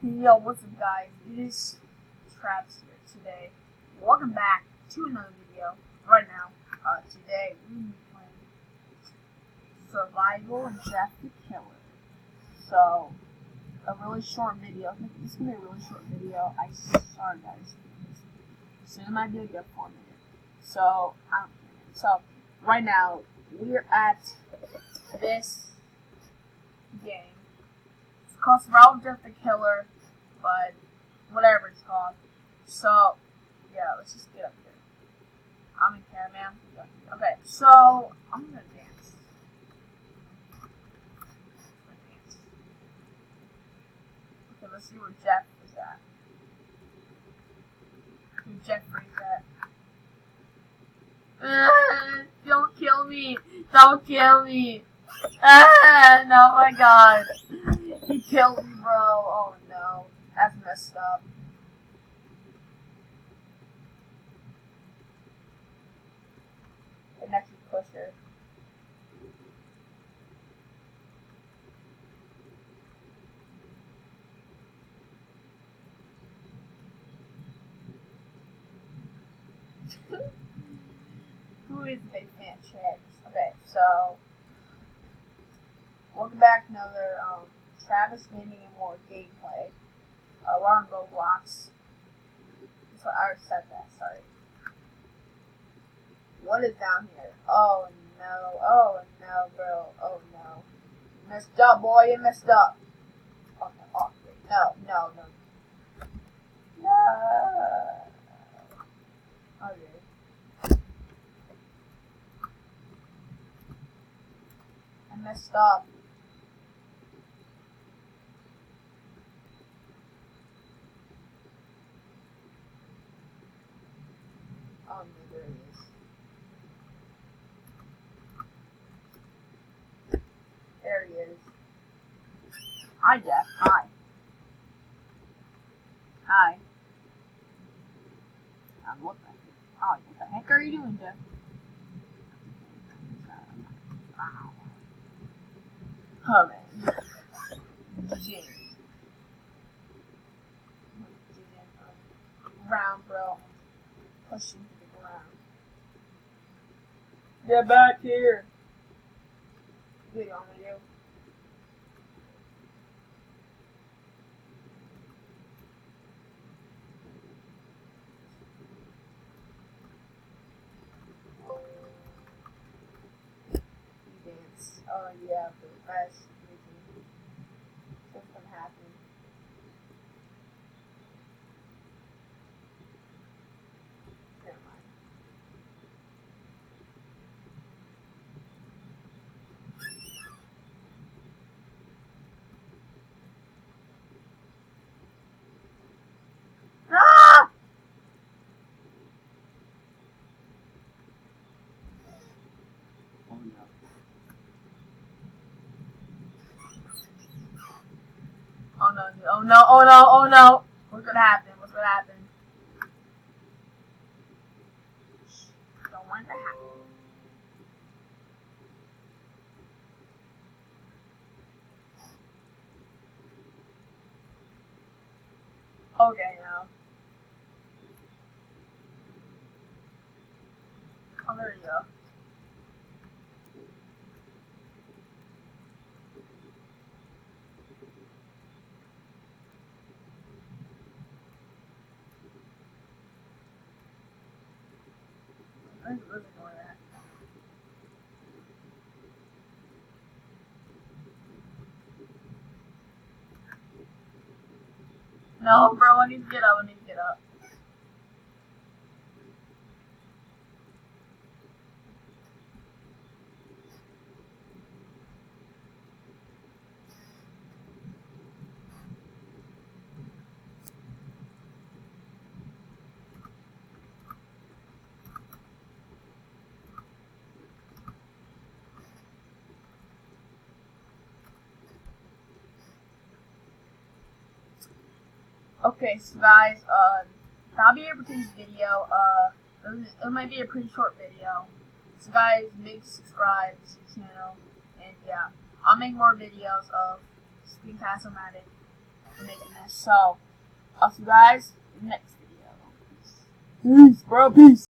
Yo, what's up guys? It is Travis here today. Welcome back to another video. Right now, today we're going to be playing Survival and Jeff the Killer. So, a really short video. This is going to be a really short video. Sorry guys. So it might be like a 4 minute. So, right now, we're at this game. It's called Survival and Jeff the Killer. But whatever it's called. So yeah, let's just get up here. I'm in caravan. Okay, so I'm gonna dance. Okay, let's see where Jeff is at. Where Jeffrey's at. Don't kill me! Don't kill me! No, my God! He killed me, bro. Oh no. That's messed up. The next pusher. Who is Big Fan Chicks? Okay, so welcome back to another Travis Gaming and More gameplay. We're on Roblox. So I already said that, sorry. What is down here? Oh no, bro. Oh no. You messed up, boy, you messed up. Oh no, no. No. Okay. I messed up. Oh no, there it is. There he is. Hi, Jeff. Hi. Hi. What the heck are you doing, Jeff? Oh man. Jing. Ground, bro. Pushing to the ground. Get back here. What do you want me to do? Dance. Oh yeah, for the best reason. What's gonna happen? Never mind. Ah! Oh no. Oh no. What's gonna happen? Don't want that to happen. Okay, now. Oh, there you go. Let's ignore that. No, bro, I need to get up. Okay, so guys, that'll be it for today's video. It might be a pretty short video. So guys, make subscribe to the channel, and yeah, I'll make more videos of Screencast-O-Matic for making this. So, I'll see you guys in the next video. Peace, bro. Peace.